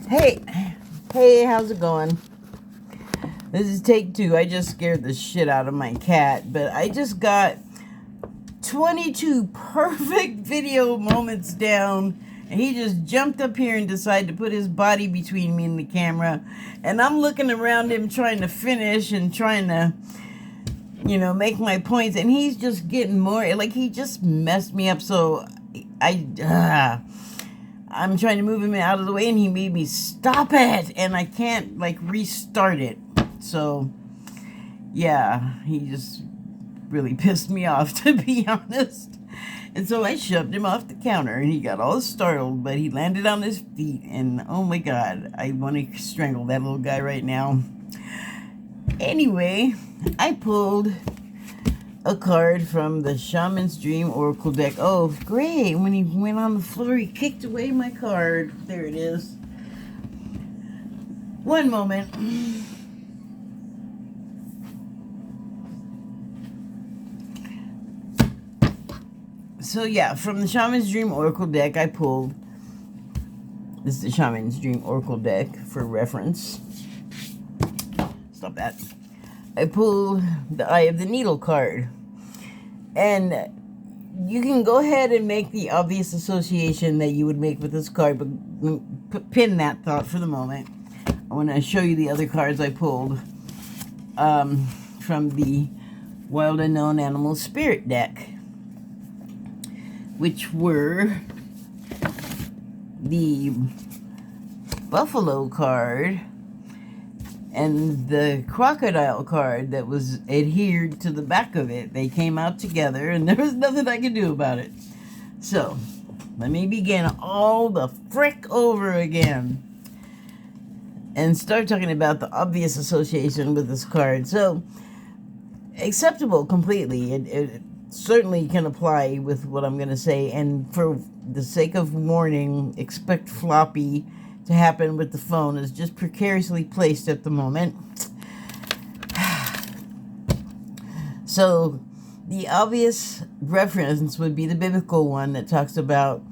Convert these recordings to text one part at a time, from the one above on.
Hey, how's it going? This is take two. I just scared the shit out of my cat, but I just got 22 perfect video moments down, and he just jumped up here and decided to put his body between me and the camera, and I'm looking around him trying to finish and trying to, make my points, and he's just getting more, like, he just messed me up, so I'm trying to move him out of the way, and he made me stop it, and I can't, restart it. So, yeah, he just really pissed me off, to be honest. And so I shoved him off the counter, and he got all startled, but he landed on his feet, and oh my God, I want to strangle that little guy right now. Anyway, I pulled a card from the Shaman's Dream Oracle deck. Oh, great. When he went on the floor, he kicked away my card. There it is. One moment. So, yeah, from the Shaman's Dream Oracle deck, I pulled... This is the Shaman's Dream Oracle deck for reference. Stop that. I pulled the Eye of the Needle card. And you can go ahead and make the obvious association that you would make with this card, but pin that thought for the moment. I want to show you the other cards I pulled from the Wild Unknown Animal Spirit deck, which were the Buffalo card and the crocodile card that was adhered to the back of it. They came out together, and there was nothing I could do about it. So, let me begin all the frick over again and start talking about the obvious association with this card. So, acceptable completely. It certainly can apply with what I'm going to say, and for the sake of warning, expect floppy to happen with the phone. Is just precariously placed at the moment. So the obvious reference would be the biblical one that talks about,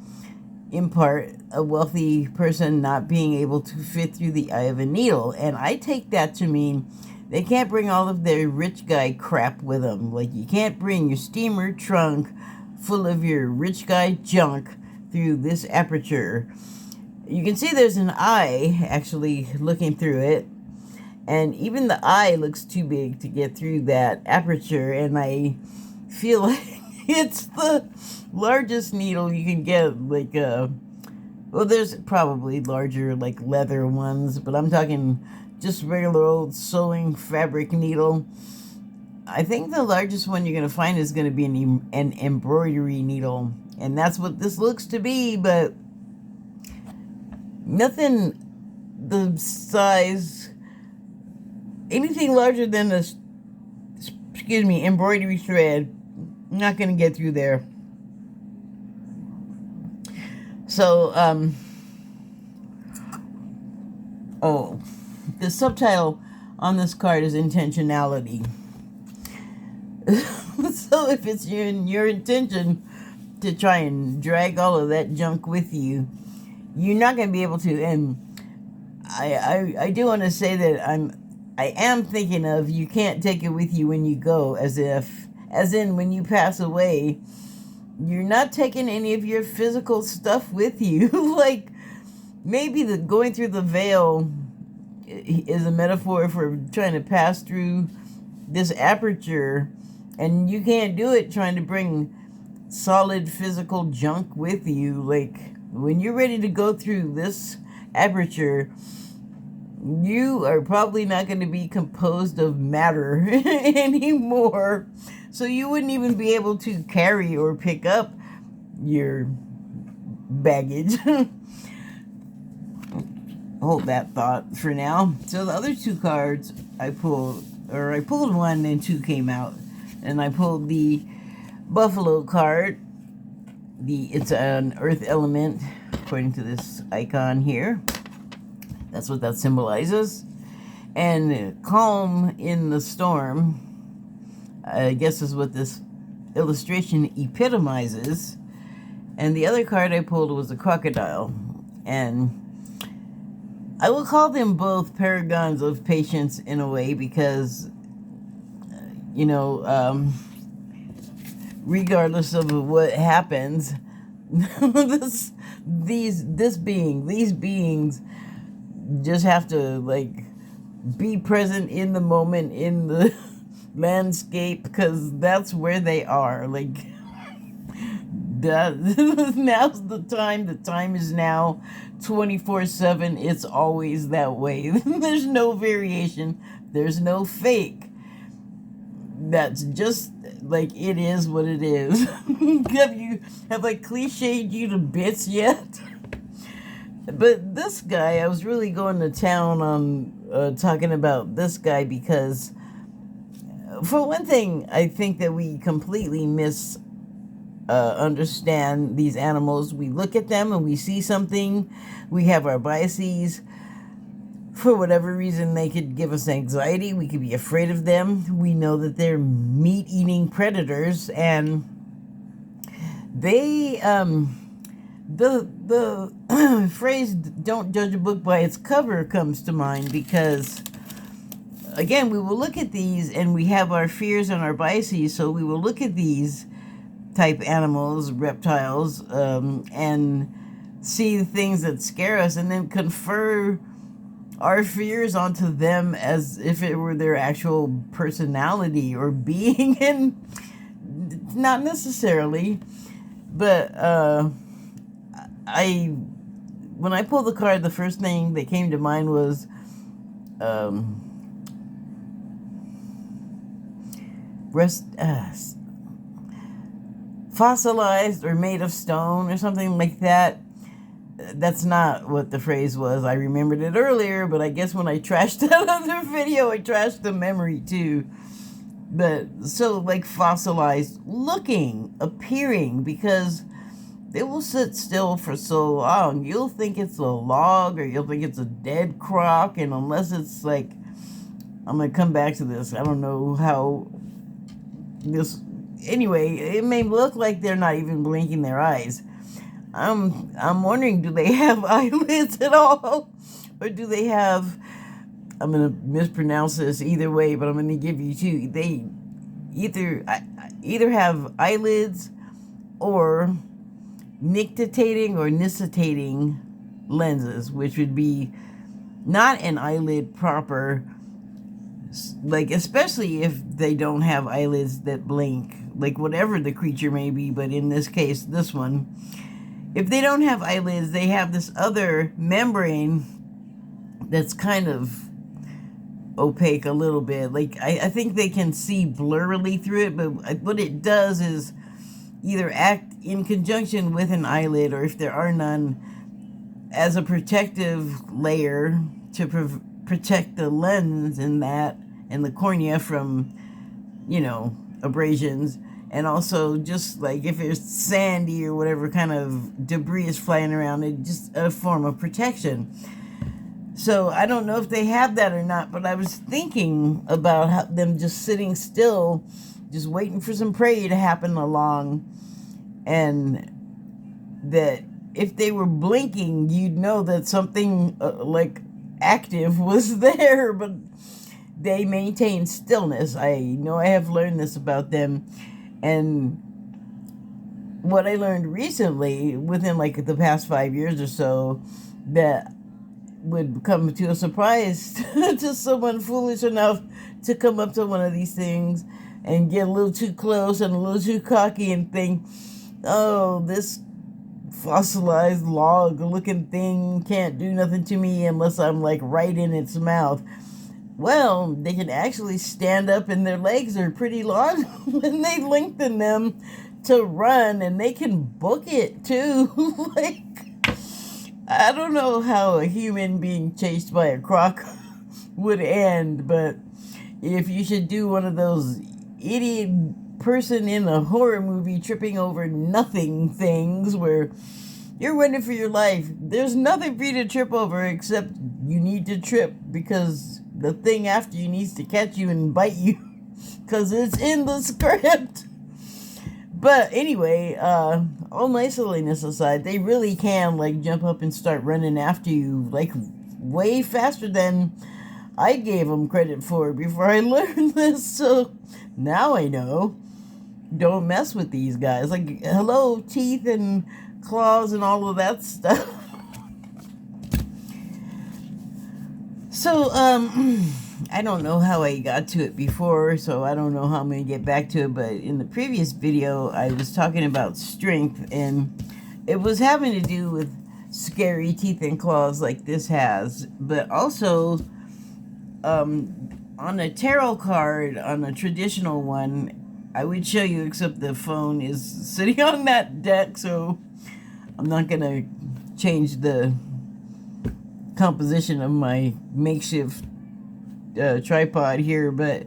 in part, a wealthy person not being able to fit through the eye of a needle. And I take that to mean they can't bring all of their rich guy crap with them. Like, you can't bring your steamer trunk full of your rich guy junk through this aperture. You can see there's an eye actually looking through it, and even the eye looks too big to get through that aperture, and I feel like it's the largest needle you can get. Well, there's probably larger, like, leather ones, but I'm talking just regular old sewing fabric needle. I think the largest one you're going to find is going to be an embroidery needle, and that's what this looks to be, but nothing the size, anything larger than a, embroidery thread, not going to get through there. So, the subtitle on this card is intentionality. So if it's your intention to try and drag all of that junk with you, you're not going to be able to. And I do want to say that I am thinking of, you can't take it with you when you go, as in when you pass away, you're not taking any of your physical stuff with you. Like, maybe the going through the veil is a metaphor for trying to pass through this aperture, and you can't do it trying to bring solid physical junk with you. Like, when you're ready to go through this aperture, you are probably not going to be composed of matter anymore. So you wouldn't even be able to carry or pick up your baggage. Hold that thought for now. So the other two cards I pulled one and two came out. And I pulled the Buffalo card. It's an earth element, according to this icon here. That's what that symbolizes. And calm in the storm, I guess, is what this illustration epitomizes. And the other card I pulled was a crocodile. And I will call them both paragons of patience in a way because, you know, regardless of what happens, these beings just have to like be present in the moment in the landscape because that's where they are. Like that now's the time. The time is now, 24/7. It's always that way. There's no variation. There's no fake. That's just like it is what it is. Have I cliched you to bits yet? But this guy, I was really going to town on talking about this guy because, for one thing, I think that we completely understand these animals. We look at them and we see something. We have our biases. For whatever reason, they could give us anxiety. We could be afraid of them. We know that they're meat-eating predators, and they the phrase "don't judge a book by its cover" comes to mind because, again, we will look at these and we have our fears and our biases. So we will look at these type animals, reptiles, and see the things that scare us, and then confer our fears onto them as if it were their actual personality or being, and not necessarily. But when I pulled the card, the first thing that came to mind was fossilized or made of stone or something like that. That's not what the phrase was. I remembered it earlier, but I guess when I trashed that other video, I trashed the memory too. But so like fossilized looking, appearing, because they will sit still for so long. You'll think it's a log or you'll think it's a dead croc, and unless it's like, I'm going to come back to this. I don't know how this, anyway, it may look like they're not even blinking their eyes. I'm wondering, do they have eyelids at all? Or do they have, I'm going to mispronounce this either way, but I'm going to give you two. They either have eyelids or nictitating or nictitating lenses, which would be not an eyelid proper, like especially if they don't have eyelids that blink, like whatever the creature may be, but in this case, this one, if they don't have eyelids, they have this other membrane that's kind of opaque a little bit. Like, I think they can see blurrily through it, but what it does is either act in conjunction with an eyelid, or if there are none, as a protective layer to protect the lens and the cornea from, abrasions. And also, just like if it's sandy or whatever kind of debris is flying around, it's just a form of protection. So I don't know if they have that or not, but I was thinking about them just sitting still, just waiting for some prey to happen along, and that if they were blinking, you'd know that something like active was there, but they maintain stillness. I know I have learned this about them. And what I learned recently, within like the past 5 years or so, that would come to a surprise to someone foolish enough to come up to one of these things and get a little too close and a little too cocky and think, oh, this fossilized log looking thing can't do nothing to me unless I'm like right in its mouth. Well, they can actually stand up and their legs are pretty long when they lengthen them to run, and they can book it too. Like, I don't know how a human being chased by a croc would end, but if you should do one of those idiot person in a horror movie tripping over nothing things where you're running for your life, there's nothing for you to trip over except you need to trip because the thing after you needs to catch you and bite you because it's in the script. But anyway, all nice silliness aside, they really can like jump up and start running after you like way faster than I gave them credit for before I learned this. So now I know. Don't mess with these guys. Like, hello, teeth and claws and all of that stuff. So, I don't know how I got to it before, so I don't know how I'm going to get back to it, but in the previous video, I was talking about strength, and it was having to do with scary teeth and claws like this has, but also, on a tarot card, on a traditional one, I would show you, except the phone is sitting on that deck, so I'm not going to change the composition of my makeshift tripod here, but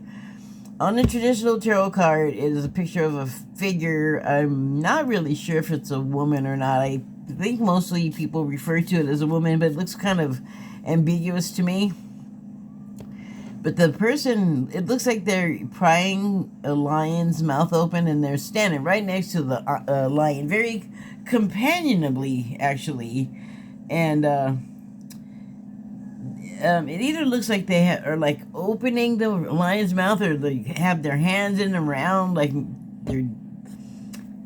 on a traditional tarot card, it is a picture of a figure. I'm not really sure if it's a woman or not. I think mostly people refer to it as a woman, but it looks kind of ambiguous to me. But the person, it looks like they're prying a lion's mouth open, and they're standing right next to the lion, very companionably, actually. And it either looks like they are like opening the lion's mouth, or they have their hands in around, like they're,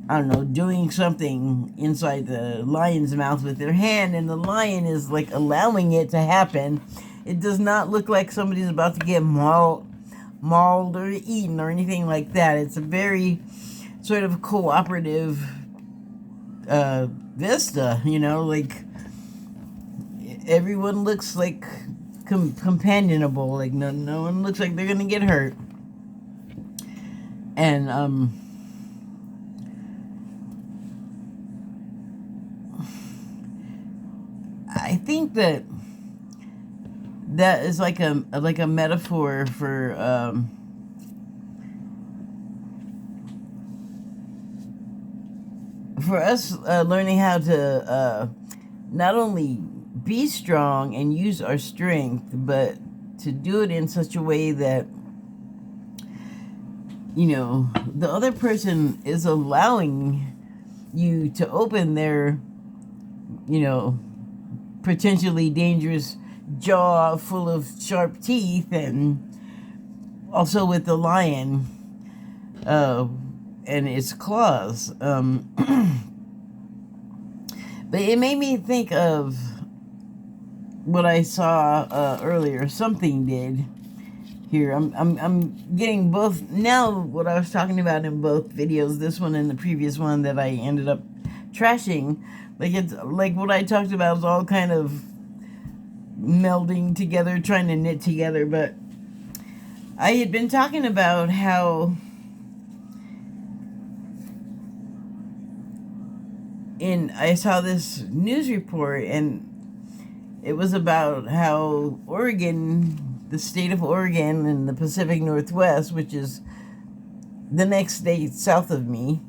I don't know, doing something inside the lion's mouth with their hand, and the lion is like allowing it to happen. It does not look like somebody's about to get mauled or eaten or anything like that. It's a very sort of cooperative vista, you know, like everyone looks like companionable, like no one looks like they're gonna get hurt. And I think that is like a metaphor for us learning how to not only be strong and use our strength, but to do it in such a way that, you know, the other person is allowing you to open their, you know, potentially dangerous jaw full of sharp teeth, and also with the lion and its claws. But it made me think of what I saw earlier. Something did here. I'm getting both now. What I was talking about in both videos, this one and the previous one that I ended up trashing, like it's like what I talked about is all kind of melding together, trying to knit together. But I had been talking about how I saw this news report, and it was about how Oregon, the state of Oregon in the Pacific Northwest, which is the next state south of me,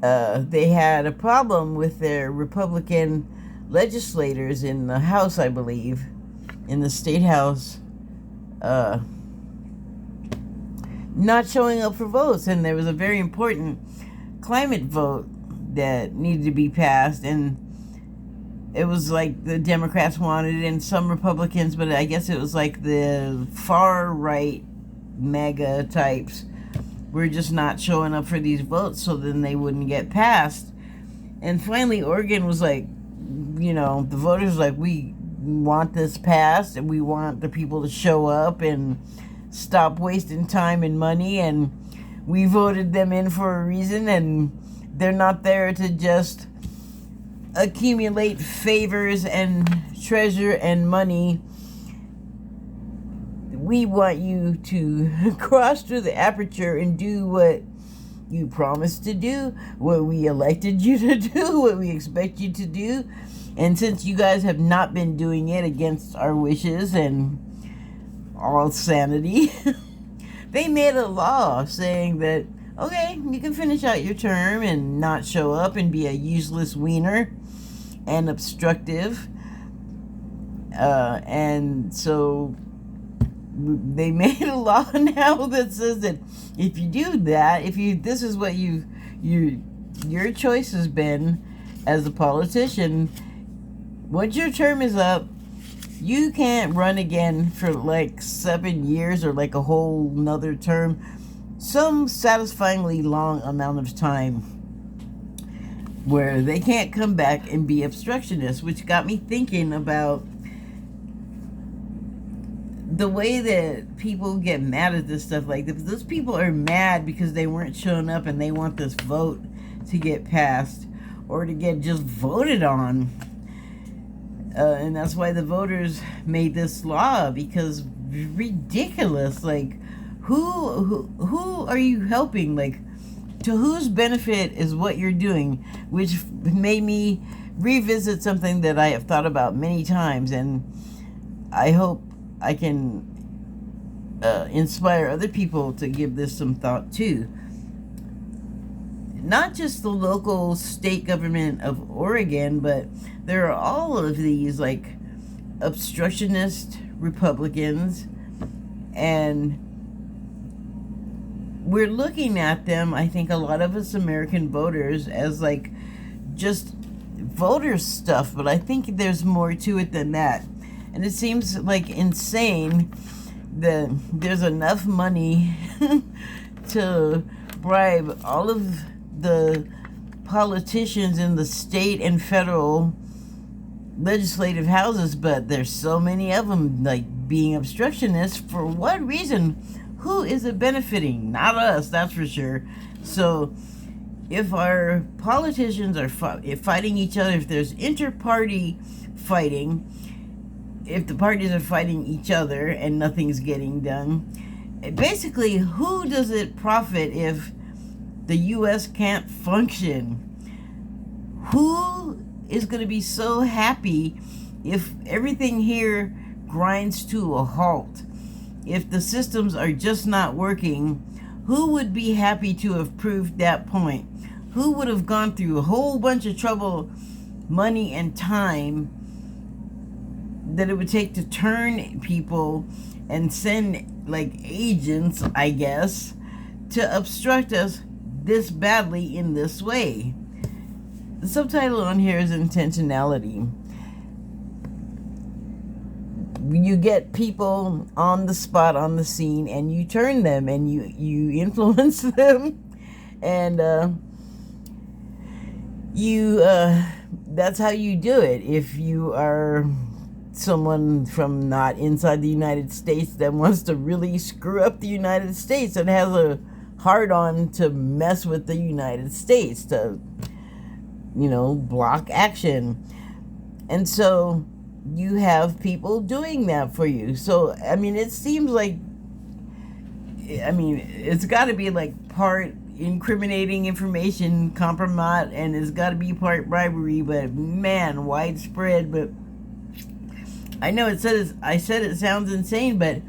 they had a problem with their Republican legislators in the House, I believe, in the State House, not showing up for votes. And there was a very important climate vote that needed to be passed, and it was like the Democrats wanted it and some Republicans, but I guess it was like the far right MAGA types were just not showing up for these votes, so then they wouldn't get passed. And finally Oregon was like, you know, the voters like, we want this passed, and we want the people to show up and stop wasting time and money, and we voted them in for a reason, and they're not there to just accumulate favors and treasure and money. We want you to cross through the aperture and do what you promised to do, what we elected you to do, what we expect you to do. And since you guys have not been doing it against our wishes and all sanity, they made a law saying that, okay, you can finish out your term and not show up and be a useless wiener and obstructive. And so they made a law now that says that if you do that, this is what your choice has been as a politician, once your term is up, you can't run again for like 7 years or like a whole nother term, some satisfyingly long amount of time where they can't come back and be obstructionists, which got me thinking about the way that people get mad at this stuff. Like, those people are mad because they weren't showing up and they want this vote to get passed or to get just voted on. And that's why the voters made this law, because ridiculous. Like, who are you helping? Like, to whose benefit is what you're doing? Which made me revisit something that I have thought about many times, and I hope I can inspire other people to give this some thought too. Not just the local state government of Oregon, but there are all of these like obstructionist Republicans, and we're looking at them, I think a lot of us American voters, as like just voter stuff, but I think there's more to it than that. And it seems like insane that there's enough money to bribe all of the politicians in the state and federal legislative houses, but there's so many of them like being obstructionists. For what reason? Who is it benefiting? Not us, that's for sure. So if our politicians are fighting each other, if there's inter-party fighting, if the parties are fighting each other and nothing's getting done, basically, who does it profit if the U.S. can't function? Who is going to be so happy if everything here grinds to a halt? If the systems are just not working, who would be happy to have proved that point? Who would have gone through a whole bunch of trouble, money, and time that it would take to turn people and send like agents, I guess, to obstruct us this badly in this way? The subtitle on here is intentionality. You get people on the spot, on the scene, and you turn them and you influence them, and that's how you do it. If you are someone from not inside the United States that wants to really screw up the United States and has a hard-on to mess with the United States, to, block action. And so you have people doing that for you. So, it seems like, it's got to be like part incriminating information, compromise, and it's got to be part bribery, but man, widespread. But I know I said it sounds insane, but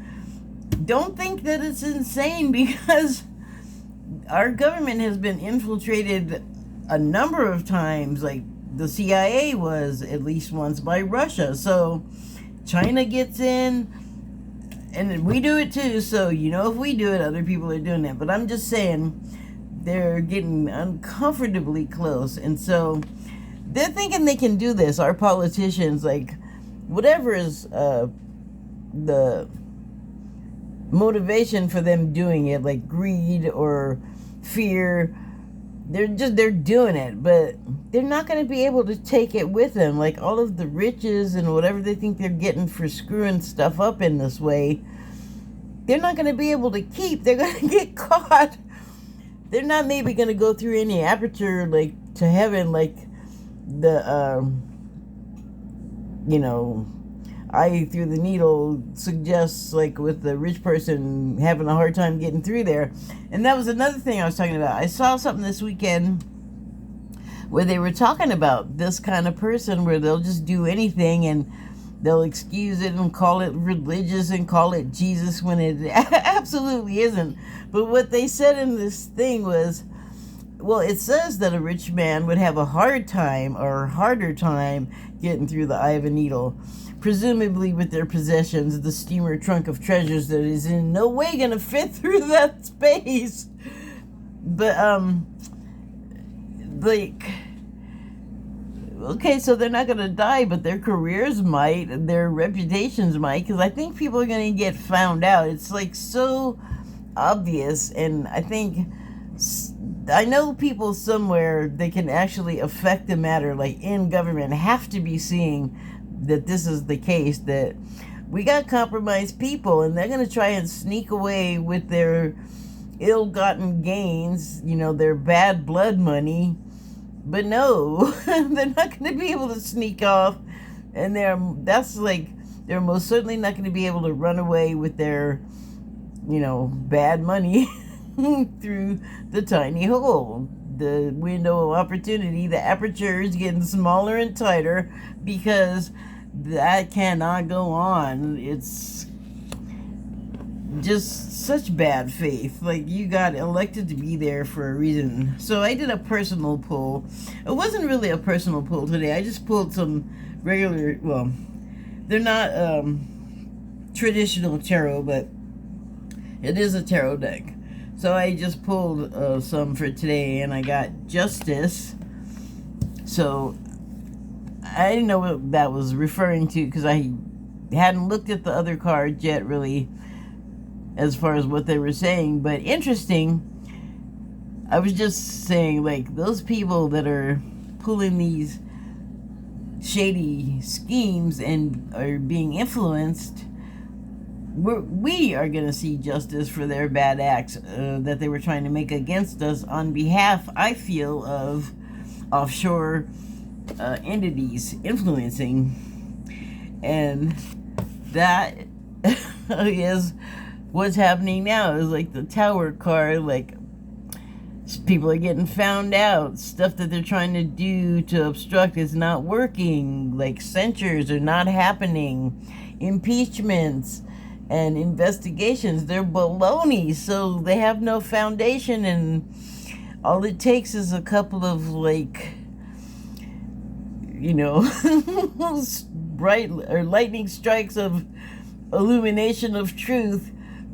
don't think that it's insane, because our government has been infiltrated a number of times. Like, the CIA was at least once by Russia. So China gets in, and we do it too. So, if we do it, other people are doing it. But I'm just saying, they're getting uncomfortably close. And so they're thinking they can do this. Our politicians, like, whatever is the motivation for them doing it, like greed or fear, they're doing it, but they're not going to be able to take it with them. Like, all of the riches and whatever they think they're getting for screwing stuff up in this way, they're not going to be able to keep. They're going to get caught. They're not maybe going to go through any aperture, like, to heaven, like the eye through the needle suggests, like with the rich person having a hard time getting through there. And that was another thing I was talking about. I saw something this weekend where they were talking about this kind of person where they'll just do anything and they'll excuse it and call it religious and call it Jesus when it absolutely isn't. But what they said in this thing was, well, it says that a rich man would have a hard time or harder time getting through the eye of a needle, presumably with their possessions, the steamer trunk of treasures that is in no way going to fit through that space. But, like, okay, so they're not going to die, but their careers might, their reputations might, because I think people are going to get found out. It's like so obvious, and I know people somewhere that can actually affect the matter, like in government, have to be seeing that this is the case, that we got compromised people, and they're going to try and sneak away with their ill-gotten gains, their bad blood money. But no, they're not going to be able to sneak off, and they're most certainly not going to be able to run away with their, bad money through the tiny hole. The window of opportunity, the aperture is getting smaller and tighter, because that cannot go on. It's just such bad faith. Like, you got elected to be there for a reason. So I did a personal poll. It wasn't really a personal poll today. I just pulled some regular, well, they're not traditional tarot, but it is a tarot deck. So I just pulled some for today, and I got Justice. So I didn't know what that was referring to, because I hadn't looked at the other cards yet, really, as far as what they were saying. But interesting, I was just saying, like, those people that are pulling these shady schemes and are being influenced, we are going to see justice for their bad acts that they were trying to make against us on behalf, I feel, of offshore entities influencing. And that is what's happening now. Is like the Tower card, like, people are getting found out. Stuff that they're trying to do to obstruct is not working. Like, censures are not happening. Impeachments and investigations, they're baloney. So they have no foundation, and all it takes is a couple of, like, bright or lightning strikes of illumination of truth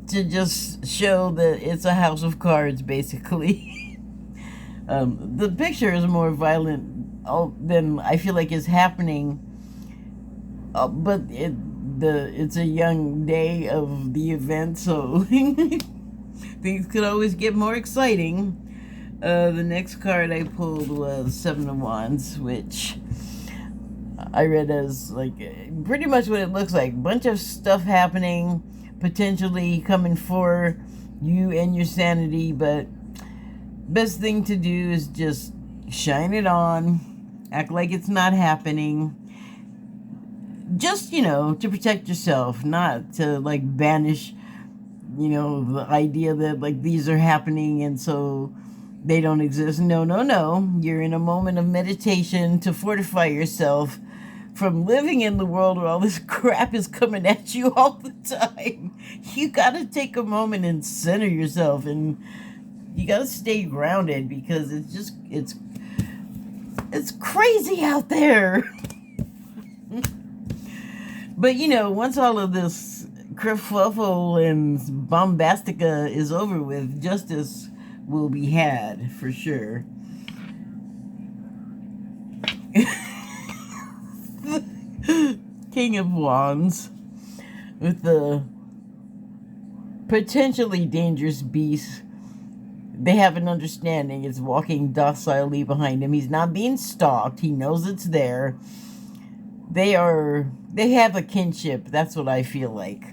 to just show that it's a house of cards, basically. The picture is more violent than I feel like is happening, but it's a young day of the event, so things could always get more exciting. The next card I pulled was Seven of Wands, which I read as, like, pretty much what it looks like. Bunch of stuff happening, potentially coming for you and your sanity, but best thing to do is just shine it on, act like it's not happening. Just, to protect yourself, not to, like, banish, the idea that, like, these are happening and so they don't exist. No. You're in a moment of meditation to fortify yourself from living in the world where all this crap is coming at you all the time. You gotta take a moment and center yourself, and you gotta stay grounded, because it's crazy out there. But, once all of this kerfuffle and bombastica is over with, justice will be had, for sure. King of Wands with the potentially dangerous beast. They have an understanding. It's walking docilely behind him. He's not being stalked. He knows it's there. They have a kinship. That's what I feel like.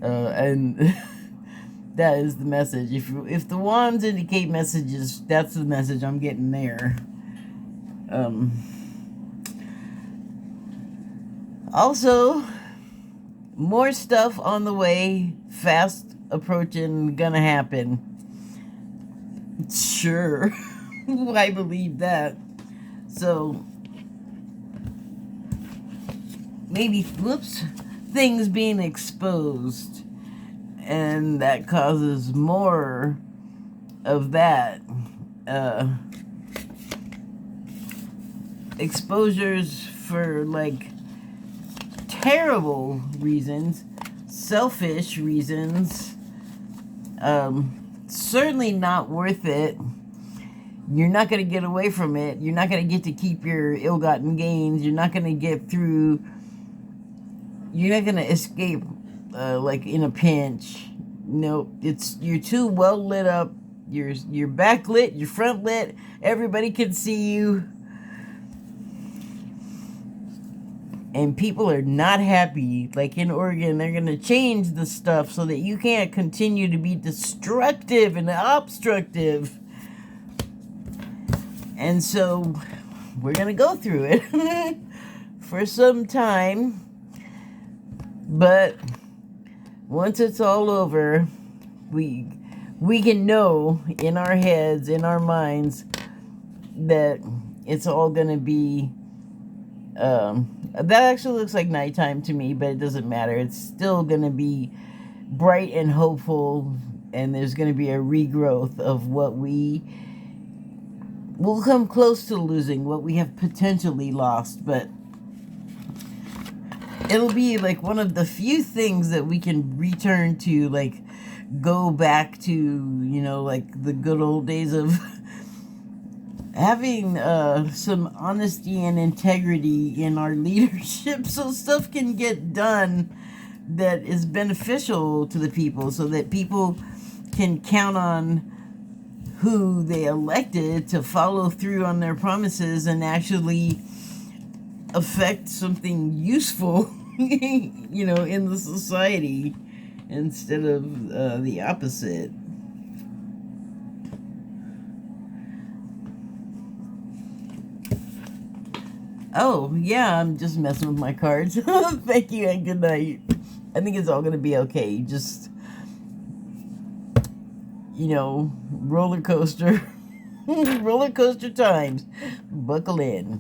And that is the message. If the wands indicate messages, that's the message I'm getting there. Also, more stuff on the way, fast approaching, gonna happen. Sure. I believe that. So, maybe, things being exposed, and that causes more of that. Exposures for, like, terrible reasons, selfish reasons, certainly not worth it. You're not going to get away from it. You're not going to get to keep your ill-gotten gains. You're not going to get through. You're not going to escape like in a pinch. No, you're too well lit up. You're backlit, you're front lit. Everybody can see you. And people are not happy. Like in Oregon, they're going to change the stuff so that you can't continue to be destructive and obstructive. And so we're going to go through it for some time. But once it's all over, we can know in our heads, in our minds, that it's all going to be... that actually looks like nighttime to me, but it doesn't matter. It's still going to be bright and hopeful, and there's going to be a regrowth of what we will come close to losing, what we have potentially lost, but it'll be like one of the few things that we can return to, like go back to, you know, like the good old days of having some honesty and integrity in our leadership, so stuff can get done that is beneficial to the people, so that people can count on who they elected to follow through on their promises and actually affect something useful, you know, in the society, instead of the opposite. Oh, yeah, I'm just messing with my cards. Thank you and good night. I think it's all going to be okay. Just, you know, roller coaster. Roller coaster times. Buckle in.